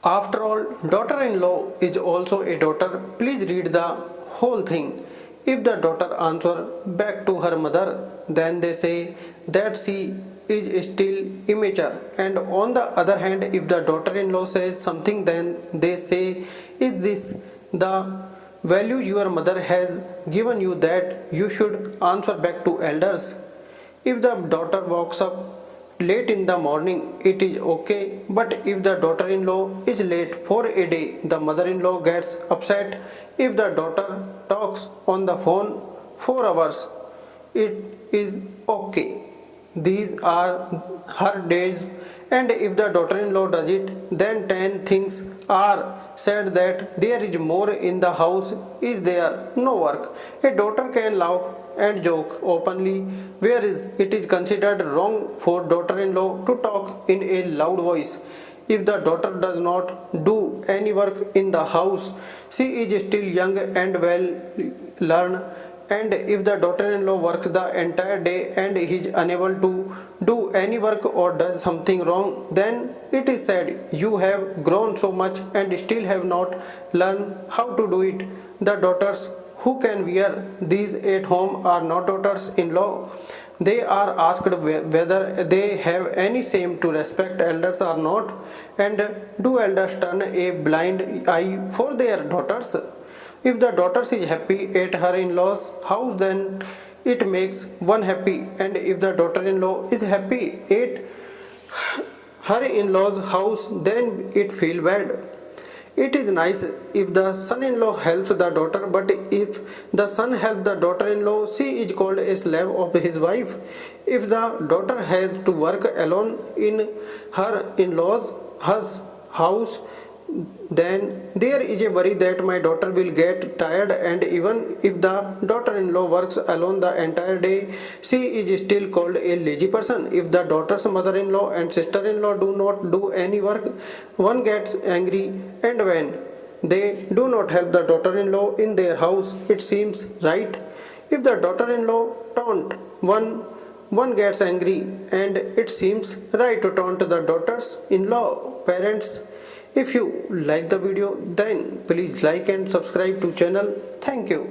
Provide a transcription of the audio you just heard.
After all, daughter-in-law is also a daughter. Please read the whole thing. If the daughter answers back to her mother, then they say that she is still immature. And on the other hand, if the daughter-in-law says something, then they say, is this the value your mother has given you that you should answer back to elders? If the daughter walks up late in the morning, it is okay, but if the daughter in law is late for a day, the mother in law gets upset. If the daughter talks on the phone for hours, it is okay. These are her days, and if the daughter in law does it, then 10 things are said that there is more in the house, is there no work. A daughter can laugh and joke openly, whereas it is considered wrong for daughter in law to talk in a loud voice. If the daughter does not do any work in the house, she is still young and well learned. And if the daughter-in-law works the entire day and is unable to do any work or does something wrong, then it is said, you have grown so much and still have not learned how to do it. The daughters who can wear these at home are not daughters-in-law. They are asked whether they have any shame to respect elders or not, and do elders turn a blind eye for their daughters? If the daughter is happy at her in-laws' house, then it makes one happy, and if the daughter-in-law is happy at her in-laws' house, then it feels bad. It is nice if the son-in-law helps the daughter, but if the son helps the daughter-in-law, she is called a slave of his wife. If the daughter has to work alone in her in-laws' house, then there is a worry that my daughter will get tired, and even if the daughter-in-law works alone the entire day, she is still called a lazy person. If the daughter's mother-in-law and sister-in-law do not do any work, one gets angry, and when they do not help the daughter-in-law in their house, it seems right. If the daughter-in-law taunt one gets angry, and it seems right to taunt the daughters-in-law. Parents, if you like the video, then please like and subscribe to channel. Thank you.